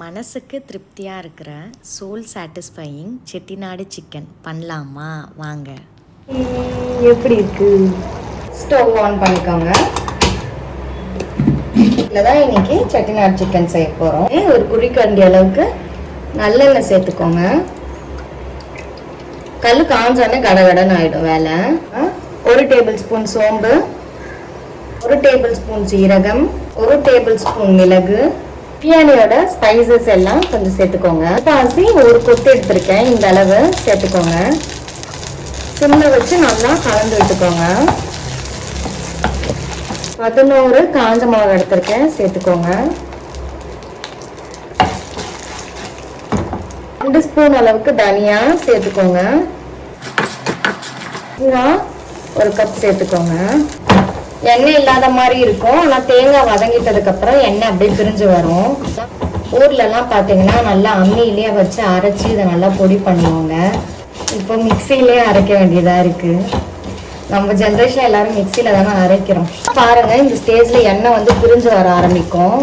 மனசுக்கு திருப்தியாக இருக்கிற சோல் சாட்டிஸ்ஃபையிங் செட்டிநாடு சிக்கன் பண்ணலாமா? வாங்க. எப்படி இருக்கு? ஸ்டவ் ஆன் பண்ணிக்கோங்க. இதில் தான் இன்னைக்கு செட்டிநாடு சிக்கன் செய்ய போகிறோம். ஒரு குழிக்கரண்டி அளவுக்கு நல்லெண்ணெய் சேர்த்துக்கோங்க. கல் காஞ்சோடனே கடகடன்னு ஆகிடும் வேலை. 1 டேபிள் ஸ்பூன் சோம்பு, 1 டேபிள் ஸ்பூன் சீரகம், 1 டேபிள் ஸ்பூன் மிளகு, பிரியாணியோட ஸ்பைசஸ் எல்லாம் கொஞ்சம் சேர்த்துக்கோங்க. பாசி ஒரு கொத்து எடுத்திருக்கேன், இந்த அளவு சேர்த்துக்கோங்க. சிம்மில் வச்சு நல்லா கலந்து விட்டுக்கோங்க. 11 காஞ்ச மிளகு எடுத்திருக்கேன், சேர்த்துக்கோங்க. 2 ஸ்பூன் அளவுக்கு தனியா சேர்த்துக்கோங்க. 1 கப் சேர்த்துக்கோங்க. எண்ணெய் இல்லாத மாதிரி இருக்கும், ஆனால் தேங்காய் வதங்கிட்டதுக்கு அப்புறம் எண்ணெய் அப்படியே பிரிஞ்சு வரும். ஊர்ல எல்லாம் பார்த்தீங்கன்னா நல்லா அம்மியிலேயே வச்சு அரைச்சி இதை நல்லா பொடி பண்ணுவாங்க. இப்போ மிக்சியிலே அரைக்க வேண்டியதா இருக்கு. நம்ம ஜென்ரேஷன் எல்லாரும் மிக்சியில தானே அரைக்கிறோம். பாருங்க, இந்த ஸ்டேஜ்ல எண்ணெய் வந்து பிரிஞ்சு வர ஆரம்பிக்கும்.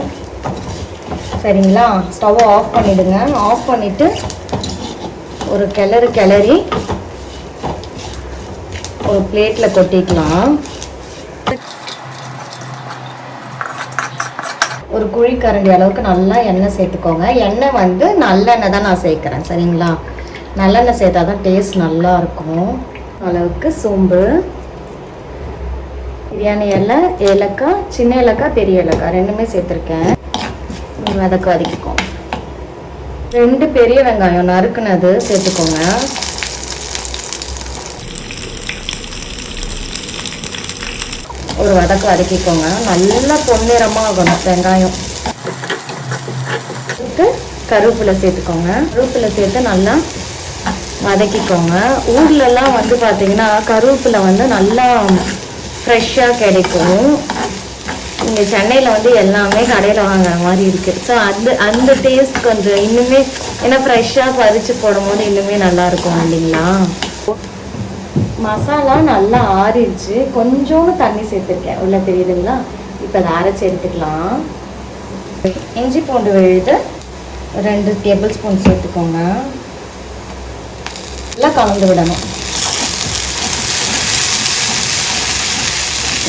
சரிங்களா? ஸ்டவ் ஆஃப் பண்ணிடுங்க. ஆஃப் பண்ணிட்டு ஒரு கிளறி ஒரு பிளேட்ல கொட்டிக்கலாம். ஒரு குழிக்கரண்டி அளவுக்கு நல்லா எண்ணெய் சேர்த்துக்கோங்க. எண்ணெய் வந்து நல்லெண்ணெய் தான் நான் சேர்க்குறேன். சரிங்களா? நல்லெண்ணெய் சேர்த்தா தான் டேஸ்ட் நல்லா இருக்கும். அளவுக்கு சோம்பு, பிரியாணி இலை, ஏலக்காய், சின்ன ஏலக்காய், பெரிய ஏலக்காய் ரெண்டுமே சேர்த்துருக்கேன். வதக்கிக்கோங்க. 2 பெரிய வெங்காயம் நறுக்குனது சேர்த்துக்கோங்க. ஒரு வதக்கிக்கோங்க. நல்லா பொன்னிறமாக ஆகணும் வெங்காயம். கருவேப்பிலை சேர்த்துக்கோங்க. கருவேப்பிலை சேர்த்து நல்லா வதக்கிக்கோங்க. ஊர்லலாம் வந்து பார்த்தீங்கன்னா கருவேப்பிலை வந்து நல்லா ஃப்ரெஷ்ஷாக கிடைக்கும். இங்கே சென்னையில் வந்து எல்லாமே கடையில் வாங்குற மாதிரி இருக்குது. ஸோ அந்த டேஸ்ட் கொஞ்சம் இன்னுமே, ஏன்னா ஃப்ரெஷ்ஷாக பறித்து போடும்போது இன்னுமே நல்லாயிருக்கும் இல்லைங்களா? மசாலா நல்லா ஆறிடுச்சு. கொஞ்சோண்டு தண்ணி சேர்த்துருக்கேன், உள்ள தெரியுதுங்களா? இப்போ அதை அரைச்சி எடுத்துக்கலாம். இஞ்சி பூண்டு விழுது 2 டேபிள் ஸ்பூன் சேர்த்துக்கோங்க. நல்லா கலந்து விடணும்.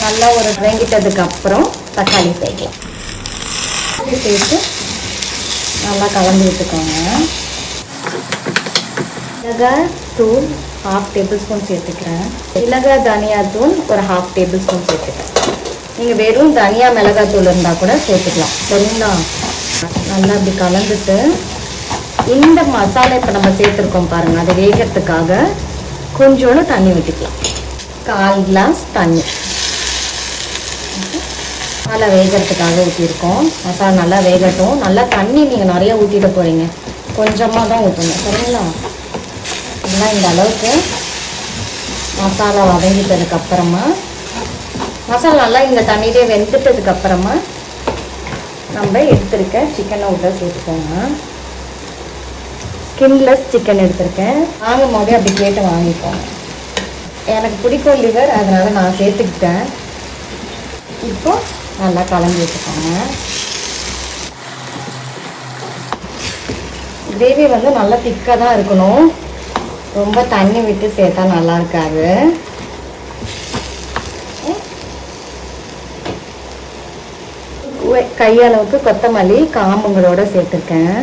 நல்லா ஒரு வதங்கிட்டதுக்கு அப்புறம் தக்காளி சேர்க்கலாம். சேர்த்து நல்லா கலந்து விட்டுக்கோங்க. மிளகாய் தூள் 1/2 டேபிள் ஸ்பூன் சேர்த்துக்கிறேன். மிளகாய் தனியா தூள் ஒரு 1/2 டேபிள் ஸ்பூன் சேர்த்துக்கிறேன். நீங்கள் வெறும் தனியா மிளகாய் தூள் இருந்தால் கூட சேர்த்துக்கலாம். சரிங்களா? நல்லா இப்படி கலந்துட்டு இந்த மசாலா இப்போ நம்ம சேர்த்துருக்கோம் பாருங்கள், அதை வேகிறதுக்காக கொஞ்சோண்டு தண்ணி விட்டுக்கலாம். 1/4 கிளாஸ் தண்ணி நல்லா வேகிறதுக்காக ஊற்றிருக்கோம். மசாலா நல்லா வேகட்டும். நல்லா தண்ணி நீங்கள் நிறைய ஊற்றிட போகிறீங்க, கொஞ்சமாக தான் ஊற்றணும். சரிங்களா? எல்லாம் இந்த அளவுக்கு மசாலா வதங்கிட்டதுக்கு அப்புறமா, மசாலா நல்லா இந்த தண்ணியிலே வெந்துட்டதுக்கு அப்புறமா நம்ம எடுத்துருக்க சிக்கனை விட்ட சேர்த்துக்கோங்க. ஸ்கின்லெஸ் சிக்கன் எடுத்திருக்கேன். வாங்கும் போதே அப்படி கேட்டு வாங்கிக்கோங்க. எனக்கு பிடிக்கும் லிவர், அதனால நான் சேர்த்துக்கிட்டேன். இப்போ நல்லா கலந்து வச்சுக்கோங்க. கிரேவி வந்து நல்லா திக்காக தான் இருக்கணும், ரொம்ப தண்ணி விட்டு சேர்த்தா நல்லா இருக்காது. கையளவுக்கு கொத்தமல்லி காம்புங்களோட சேர்த்துருக்கேன்.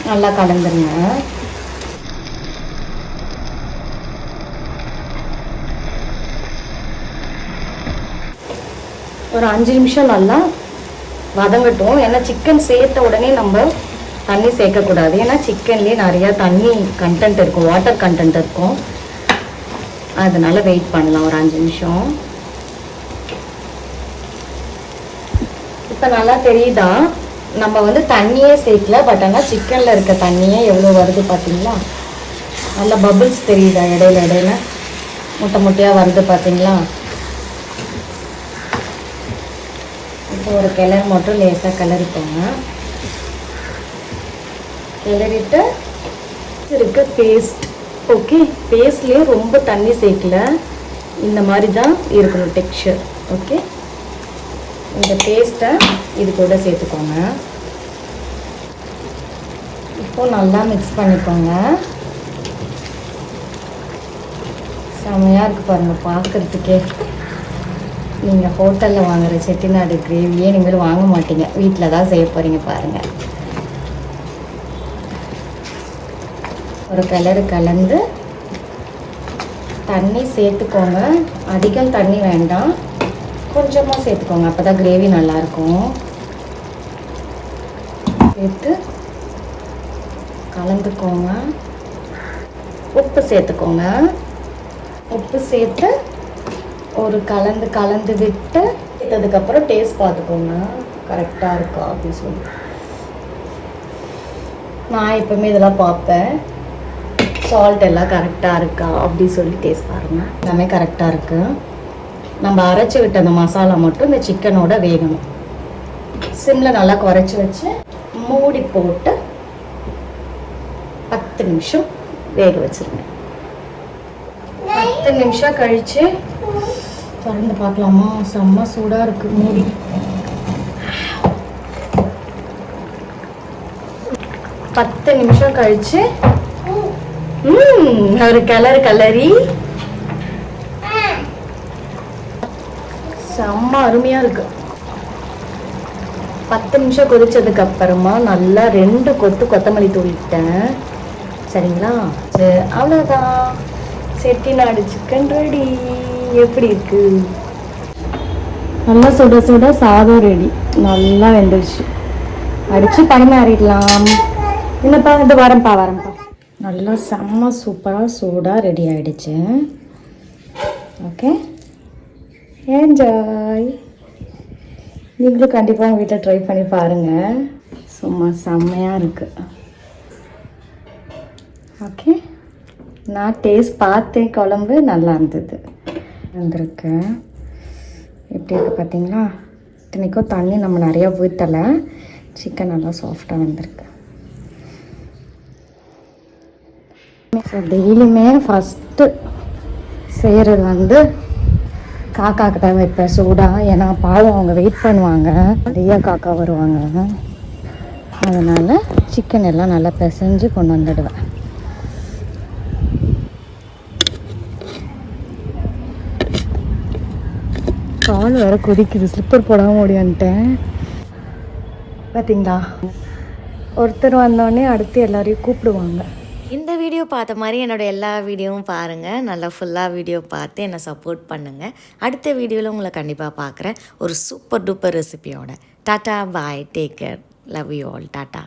நல்லா கலந்துருங்க. ஒரு 5 நிமிஷம் நல்லா வதங்கட்டும். ஏன்னா சிக்கன் சேர்த்த உடனே நம்ம தண்ணி சேர்க்கக்கூடாது. ஏன்னா சிக்கன்லேயே நிறையா தண்ணி கண்டென்ட் இருக்கும், வாட்டர் கண்டென்ட் இருக்கும். அதனால வெயிட் பண்ணலாம் ஒரு 5 நிமிஷம். இப்போ நல்லா தெரியுதா? நம்ம வந்து தண்ணியே சேர்க்கல, பட் ஆனால் சிக்கனில் இருக்க தண்ணியே எவ்வளோ வருது பார்த்தீங்களா? நல்லா பபிள்ஸ் தெரியுதா? இடையில முட்டை முட்டையாக வருது பார்த்தீங்களா? இப்போ ஒரு கிளறு மட்டும் லேசாக கிளறிக்கோங்க. கிளறிட்டு இருக்க பேஸ்ட், ஓகே, பேஸ்ட்லேயே ரொம்ப தண்ணி சேர்க்கல, இந்த மாதிரி தான் இருக்கணும் டெக்ஸ்சர். ஓகே, இந்த பேஸ்ட்டை இது கூட சேர்த்துக்கோங்க. இப்போ நல்லா மிக்ஸ் பண்ணிக்கோங்க. செமையாக இருக்குது பாருங்கள் பார்க்குறதுக்கே. நீங்கள் ஹோட்டலில் வாங்குகிற செட்டிநாடு கிரேவியே இனிமேல் வாங்க மாட்டீங்க, வீட்டில் தான் செய்ய போகிறீங்க பாருங்கள். ஒரு கலந்து தண்ணி சேர்த்துக்கோங்க. அதிகம் தண்ணி வேண்டாம், கொஞ்சமாக சேர்த்துக்கோங்க, அப்போ தான் கிரேவி நல்லாயிருக்கும். சேர்த்து கலந்துக்கோங்க. உப்பு சேர்த்துக்கோங்க. உப்பு சேர்த்து ஒரு கலந்து விட்டு அதுக்கப்புறம் டேஸ்ட் பார்த்துக்கோங்க கரெக்டாக இருக்கா அப்படின்னு சொல்லி. நான் எப்பவுமே இதெல்லாம் பார்ப்பேன், சால்ட் எல்லாம் கரெக்டாக இருக்கா அப்படி சொல்லி டேஸ்ட் பாருங்கள். எல்லாமே கரெக்டாக இருக்குது. நம்ம அரைச்சி விட்ட அந்த மசாலா மட்டும் இந்த சிக்கனோட வேகணும். சிம்மில் நல்லா குறைச்சி வச்சு மூடி போட்டு 10 நிமிஷம் வேக வச்சுருங்க. 10 நிமிஷம் கழித்து திறந்து பார்க்கலாமா? செம்ம சூடாக இருக்குது. மூடி 10 நிமிஷம் கழித்து ஒரு கலரி செம்ம அருமையாக இருக்குது. 10 நிமிஷம் கொதிச்சதுக்கு அப்புறமா நல்லா 2 கொத்து கொத்தமல்லி தூவிட்டேன். சரிங்களா? அவ்வளோதான், செட்டிநாடு சிக்கன் ரெடி. எப்படி இருக்கு? நல்லா சுட சுட சாதம் ரெடி. நல்லா வெந்துருச்சு. அடித்து பரிமாறிடலாம். என்னப்பா இது வரேன்ப்பா. நல்லா செம்ம சூப்பராக சூடாக ரெடி ஆகிடுச்சு. Okay, enjoy. நீங்களும் கண்டிப்பாக உங்கள் வீட்டில் ட்ரை பண்ணி பாருங்கள். சும்மா செம்மையாக இருக்குது. ஓகே, நான் டேஸ்ட் பார்த்தேன், குழம்பு நல்லா இருந்தது. வந்திருக்கு எப்படி இருக்குது பார்த்தீங்களா? இத்தனைக்கும் தண்ணி நம்ம நிறையா ஊற்றலை, சிக்கன் நல்லா சாஃப்டாக வந்திருக்கு. ஸோ டெய்லியுமே ஃபஸ்ட்டு செய்கிறது வந்து காக்காக்கு தான் வைப்பேன் சூடாக. ஏன்னா பாவம் அவங்க வெயிட் பண்ணுவாங்க, நிறையா காக்கா வருவாங்க. அதனால் சிக்கன் எல்லாம் நல்லா பிசைஞ்சு கொண்டு வந்துடுவேன். கால் வேறு கொதிக்குது, ஸ்லிப்பர் போடாமல் ஓடியான்ட்டேன். பார்த்தீங்களா, ஒருத்தர் வந்தோடனே அடுத்து எல்லாரையும் கூப்பிடுவாங்க. இந்த வீடியோ பார்த்த மாதிரி என்னோடய எல்லா வீடியோவும் பாருங்கள். நல்லா ஃபுல்லாக வீடியோ பார்த்து என்னை சப்போர்ட் பண்ணுங்கள். அடுத்த வீடியோவில் உங்களை கண்டிப்பாக பார்க்குறேன் ஒரு சூப்பர் டூப்பர் ரெசிபியோட. Tata, bye, take care, love you all, tata.